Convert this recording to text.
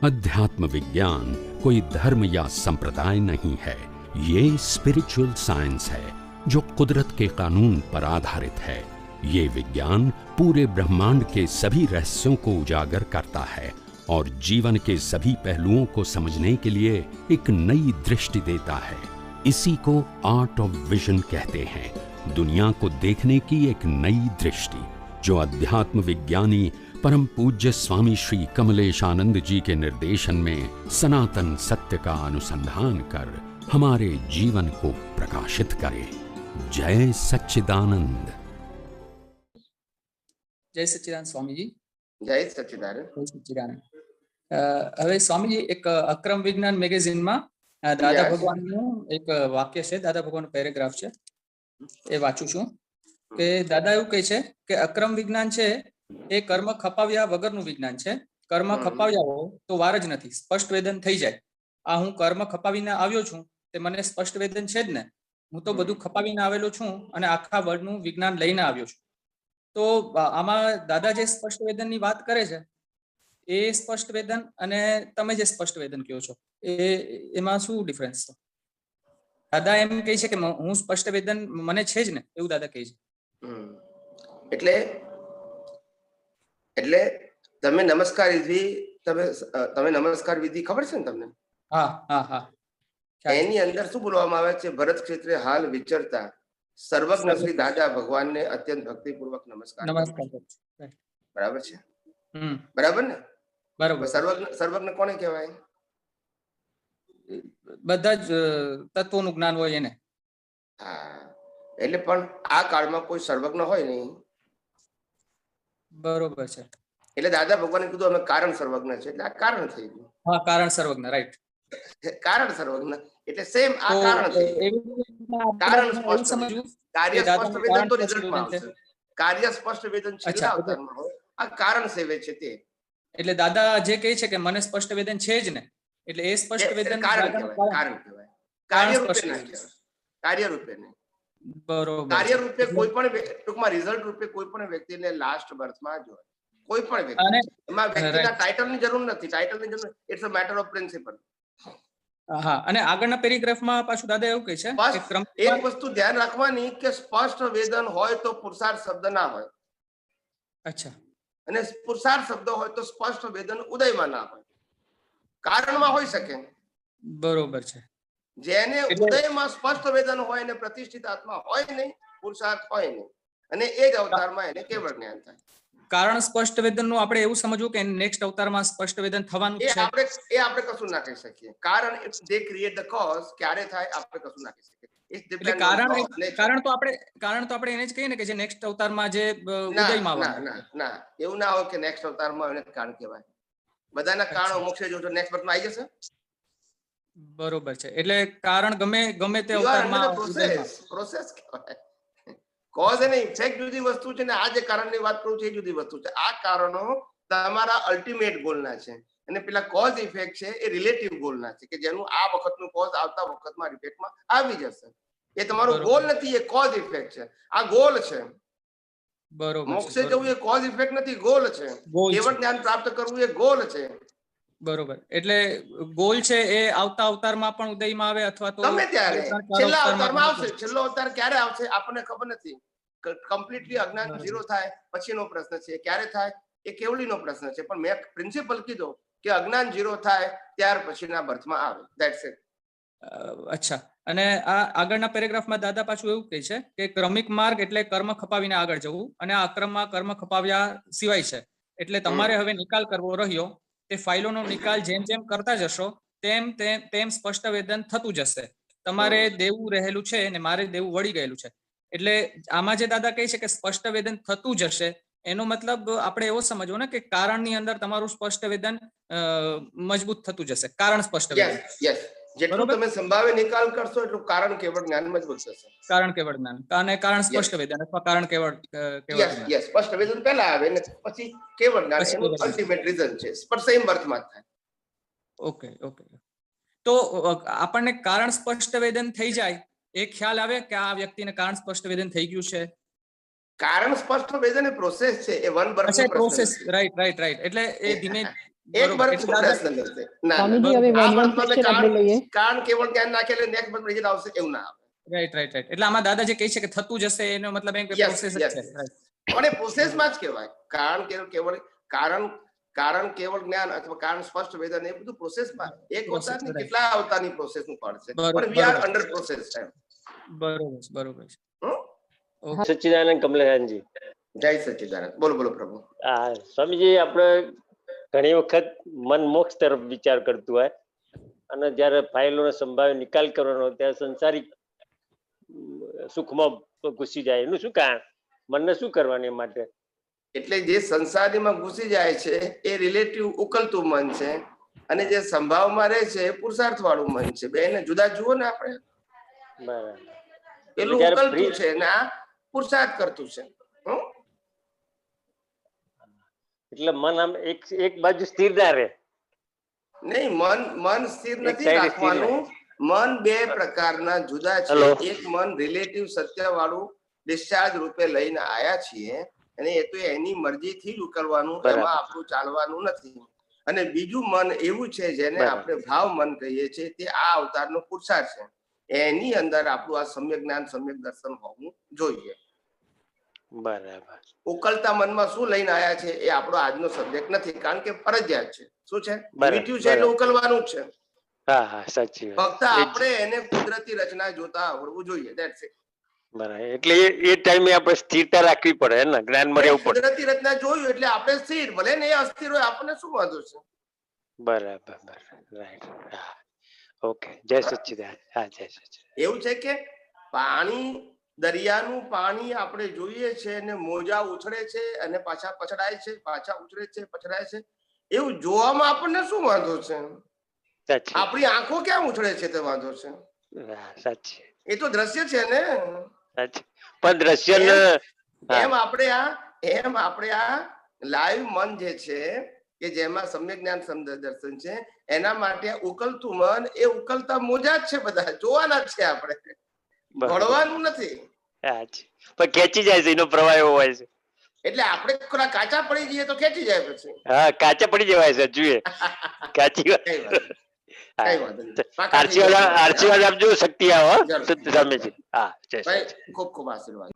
अध्यात्म विज्ञान कोई धर्म या संप्रदाय नहीं है, ये स्पिरिचुअल साइंस है जो कुदरत के कानून पर आधारित है। ये विज्ञान पूरे ब्रह्मांड के सभी रहस्यों को उजागर करता है और जीवन के सभी पहलुओं को समझने के लिए एक नई दृष्टि देता है। इसी को आर्ट ऑफ विजन कहते हैं, दुनिया को देखने की एक नई दृष्टि, जो अध्यात्म विज्ञानी परम पूज्य स्वामी श्री कमलेशानंद जी के निर्देशन में सनातन सत्य का अनुसंधान कर हमारे जीवन को प्रकाशित करे। जय सच्चिदानंद। जय सच्चिदानंद स्वामीजी। जय सच्चिदानंद। जय सच्चिदानंद। હવે સ્વામીજી એક અક્રમ વિજ્ઞાન મેગેઝિનમાં દાદા ભગવાનનું એક વાક્ય છે, દાદા ભગવાનનો પેરેગ્રાફ છે, એ વાંચું છું કે દાદા એવું કહે છે કે અક્રમ વિજ્ઞાન છે એ કર્મ ખપાવ્યા વગરનું વિજ્ઞાન છે. કર્મ ખપાવ્યા હો તો વાર જ નથી, સ્પષ્ટ વેદન થઈ જાય. આ હું કર્મ ખપાવીને આવ્યો છું તે મને સ્પષ્ટ વેદન છે જ ને. હું તો બધું ખપાવીને આવેલો છું અને આખા વર્લ્ડનું વિજ્ઞાન લઈને આવ્યો છું. તો આમાં દાદા જે સ્પષ્ટ વેદનની વાત કરે છે એ સ્પષ્ટ વેદન અને તમે જે સ્પષ્ટ વેદન કહો છો એમાં શું ડિફરન્સ છે? દાદા એમ કહે છે કે હું સ્પષ્ટ વેદન મને છે જ ને, એવું દાદા કહે છે. એટલે તમે નમસ્કાર વિધિ તમે નમસ્કાર વિધિ ખબર છે ને તમને? હા હા હા. એની અંદર શું બોલવામાં આવે છે? ભરત ક્ષેત્રે હાલ વિચરતા સર્વજ્ઞ શ્રી દાદા ભગવાનને અત્યંત ભક્તિપૂર્વક નમસ્કાર. બરાબર છે? બરાબર ને? બરાબર. સર્વજ્ઞ કોને કહેવાય? બધા જ તત્વોનું જ્ઞાન હોય એને. હા, એટલે પણ આ કાળમાં કોઈ સર્વજ્ઞ હોય નહીં. બરોબર છે. એટલે દાદા ભગવાને કીધું અમે કારણ સર્વજ્ઞ છે, એટલે આ કારણ થઈ ગયું. હા, કારણ સર્વજ્ઞ, રાઈટ. કારણ સર્વજ્ઞ એટલે સેમ આ કારણ છે. કારણ સ્પષ્ટ સમજવું, કાર્ય સ્પષ્ટ વેદન તો રિઝલ્ટમાં આવશે. કાર્ય સ્પષ્ટ વેદન છેલ્લા અવતારમાં હોય, આ કારણ સેવે છે તે. એટલે દાદા જે કહે છે કે મને સ્પષ્ટ વેદન છે જ ને, એટલે એ સ્પષ્ટ વેદન કારણ કહેવાય. કાર્ય રૂપે નહીં, કાર્ય રૂપે નહીં. બરોબર. કાર્ય રૂપે કોઈ પણ ટૂંકમાં રિઝલ્ટ રૂપે કોઈ પણ વ્યક્તિને લાસ્ટ બર્થમાં જ હોય. કોઈ પણ વ્યક્તિ, એમાં વ્યક્તિના ટાઇટલની જરૂર નથી. ટાઇટલની જરૂર, it's a matter of principle. હા, અને આગળના પેરેગ્રાફમાં પાછું દાદા એવું કહે છે કે એક વસ્તુ ધ્યાન રાખવાની કે સ્પષ્ટ વેદન હોય તો પુરુષાર્થ શબ્દ ના હોય. અચ્છા. અને પુરુષાર્થ શબ્દ હોય તો સ્પષ્ટ વેદન ઉદયમાં ના હોય, કારણમાં હોઈ શકે. બરોબર છે. જેને ઉદયમાં સ્પષ્ટ વેદન હોય અને પ્રતિષ્ઠિત આત્મા હોય નહીં, પુરુષાર્થ હોય નહીં, અને એ જ અવતારમાં એને કેવળ જ્ઞાન થાય. કારણ સ્પષ્ટ વેદન નું આપણે એવું સમજવું કે નેક્સ્ટ અવતારમાં સ્પષ્ટ વેદન થવાનું છે. એ આપણે કશું ના કહી શકીએ. કારણ દે ક્રિએટ ધ કોઝ, ક્યારે થાય આપણે કશું ના કહી શકીએ. એટલે કારણ તો આપણે એને જ કહીએ ને કે જે નેક્સ્ટ અવતારમાં જે ઉદયમાં આવે. ના, એવું ના હોય કે નેક્સ્ટ અવતારમાં એને કારણ કહેવાય. બધાના કારણો મોક્ષે જો નેક્સ્ટ બર્થમાં આવી જશે. બરોબર છે. એટલે કારણ ગમે તે અવતારમાં પ્રોસેસ કહેવાય. કોઝ અને ઇફેક્ટ જુદી વસ્તુ છે ને આ જે કારણની વાત કરું છું એ જુદી વસ્તુ છે. આ કારણો તમારા અલ્ટિમેટ ગોલના છે અને પેલા કોઝ ઇફેક્ટ છે એ રિલેટિવ ગોલના છે, કે જેનું આ વખતનું કોઝ આવતા વખતમાં ઇફેક્ટમાં આવી જશે. એ તમારો ગોલ નથી, એ કોઝ ઇફેક્ટ છે. આ ગોલ છે. બરોબર. મોક્ષે જવું એ કોઝ ઇફેક્ટ નથી, ગોલ છે. કેવળ જ્ઞાન પ્રાપ્ત કરવું એ ગોલ છે. બરોબર. એટલે ગોલ છે એ આવતા અવતારમાં પણ ઉદયમાં આવે અથવા તો ગમે ત્યારે છેલ્લા અવતારમાં આવશે. છેલ્લો અવતાર ક્યારે આવશે આપણને ખબર નથી. કમ્પ્લીટલી અજ્ઞાન ઝીરો થાય પછીનો પ્રશ્ન છે, ક્યારે થાય એ કેવળીનો પ્રશ્ન છે. પણ મેં પ્રિન્સિપલ કીધો કે અજ્ઞાન ઝીરો થાય ત્યાર પછીના બર્થમાં આવે. That's it. અચ્છા. અને આ આગળના પેરેગ્રાફમાં દાદા પાછું એવું કહે છે કે ક્રમિક માર્ગ એટલે કર્મ ખપાવીને આગળ જવું, અને આ ક્રમમાં કર્મ ખપાવ્યા સિવાય છે. એટલે તમારે હવે નિકાલ કરવો રહ્યો. તે ફાઇલોનો નિકાલ જેમ જેમ કરતા જશો તેમ સ્પષ્ટ વેદન થતું જશે. તમારે દેવું રહેલું છે અને મારે દેવું વળી ગયેલું છે. એટલે આમાં જે દાદા કહે છે કે સ્પષ્ટ વેદન થતું જશે, એનો મતલબ આપણે એવો સમજવો ને કે કારણની અંદર તમારું સ્પષ્ટ વેદન મજબૂત થતું જશે. કારણ સ્પષ્ટ વેદન. જેટલું તમે સંભાવે નિકાલ કરશો એટલું કારણ કેવળ જ્ઞાન મજબૂત થશે. કારણ કેવળ જ્ઞાન અને કારણ સ્પષ્ટ વેદન અથવા કારણ કેવળ સ્પષ્ટ વેદન પહેલા આવે અને પછી કેવળ જ્ઞાન એનું અલ્ટિમેટ રીઝન છે. પર સેમ બર્થમાં થાય. ઓકે. તો આપણને કારણ સ્પષ્ટ વેદન થઈ જાય એ ખ્યાલ આવે કે આ વ્યક્તિને કારણ સ્પષ્ટ વેદન થઈ ગયું છે. કારણ સ્પષ્ટ વેદન એ પ્રોસેસ છે, એ વન બર્થ પ્રોસેસ. રાઈટ. એટલે એ ધીમે એક બરોબર. વર્ષ એટલે દાદા પ્રશ્ન નથી. ના, ના. સ્વામીજી હવે આ 1 વર્ષમાં ક્વેશ્ચન આપણે લઈએ. કારણ કેવળ જ્ઞાન નાખે એટલે નેક્સ્ટ વર્ષ રિઝલ્ટ આવશે એવું ના આવે. Right right right. એટલે આમાં દાદા જે કહે છે કે થતું જશે એનો મતલબ એમ કે Yes, પ્રોસેસ જ yes. છે. Right. પણ એ પ્રોસેસમાં જ કહેવાય. કારણ કેવળ જ્ઞાન અથવા કારણ સ્પષ્ટ વેદન એ બધું પ્રોસેસમાં એક અવતારની Right. કેટલા અવતારની પ્રોસેસનું પાર્ટ છે. બરોબર, પણ વી આર બરોબર. અંડર પ્રોસેસ છે. બરોબર છે, બરોબર છે. હમ? ઓકે. સચ્ચિદાનંદ કમલેશજી. જય સચ્ચિદાનંદ. બોલો બોલો પ્રભુ. હા સ્વામીજી, આપણે ઘણી વખત મન મોક્ષ તરફ વિચાર કરતું હોય અને જ્યારે ફાઇલોનો સંભાવ્ય નિકાલ કરવાનો હોય ત્યારે સંસારિક સુખમાં ઘૂસી જાય. એનું શું કારણ? મનને શું કરવાનું એ માટે? એટલે જે સંસારીમાં ઘૂસી જાય છે એ રિલેટિવ ઉકલતું મન છે અને જે સંભાવમાં રહે છે એ પુરુષાર્થ વાળું મન છે. બેને જુદા જુઓ ને આપણે. બરાબર. પેલું જ્યારે ઉકલતું free- છે ને આ પુરુષાર્થ કરતું છે. હમ? એટલે મન આમ એક બાજુ સ્થિર ના રહે. નહીં, મન સ્થિર એક નથી side રાખવાનું. મન બે પ્રકારના જુદા છે. Hello. એક મન રિલેટિવ સત્ય વાળું ડિસ્ચાર્જ રૂપે લઈને આયા છીએ અને એ તો એની મરજીથી જ ઉકલવાનું, બરાબર. એમાં આપણું ચાલવાનું નથી. અને બીજું મન એવું છે જેને બરાબર. આપણે ભાવ મન કહીએ છીએ, તે આ અવતારનો પુરુષાર્થ છે. એની અંદર આપણું આ સમ્યક જ્ઞાન સમ્યક દર્શન હોવું જોઈએ. બરાબર. ઉકલતા મનમાં શું લઈને આયા છે એ આપણો આજનો સબ્જેક્ટ નથી, કારણ કે ફરજિયાત છે. શું છે? બરાબર, મીઠું છે એટલે બરાબર. ઉકલવાનું જ છે. હા હા સાચી વાત. ફક્ત આપણે એને કુદરતી રચના જોતા આવડવું જોઈએ. That's it. બરાબર. એટલે એ ટાઈમે આપણે સ્થિરતા રાખવી પડે ને, જ્ઞાનમાં રહેવું પડે. કુદરતી રચના જોયું એટલે આપણે સ્થિર, ભલે ને એ અસ્થિર હોય, આપણને શું વાંધો છે? બરાબર બરાબર. રાઈટ. હા ઓકે. જય સચ્ચિદાનંદ. હા જય સચ્ચિદાનંદ. એવું છે કે પાણી, દરિયાનું પાણી આપણે જોઈએ છે અને મોજા ઉછળે છે અને પાછા પછડાય છે, પાછા ઉછળે છે, પછડાય છે. એવું જોવામાં આપણને શું વાંધો છે? સાચી. આપણી આંખો ક્યાં ઉછળે છે તે વાંધો છે? હા સાચી એ તો દ્રશ્ય છે ને. સાચી. પણ દ્રશ્ય એમ આપણે આ લાઈવ મન જે છે કે જેમાં સમ્યક જ્ઞાન દર્શન છે, એના માટે ઉકલતું મન એ ઉકલતા મોજા જ છે. બધા જોવાના જ છે, આપણે ભળવાનું નથી. પણ ખેંચી જાય છે, એનો પ્રવાહ એવો હોય છે. એટલે આપણે થોડા કાચા પડી જઈએ તો ખેંચી જાય પછી. હા કાચા પડી જવાય છે. જોઈએ કાચી વાત. કઈ વાંધો નહીં. આશીર્વાદ આપજો. શક્તિ આવો સ્વામીજી. હા જય ભાઈ, ખૂબ ખૂબ આશીર્વાદ.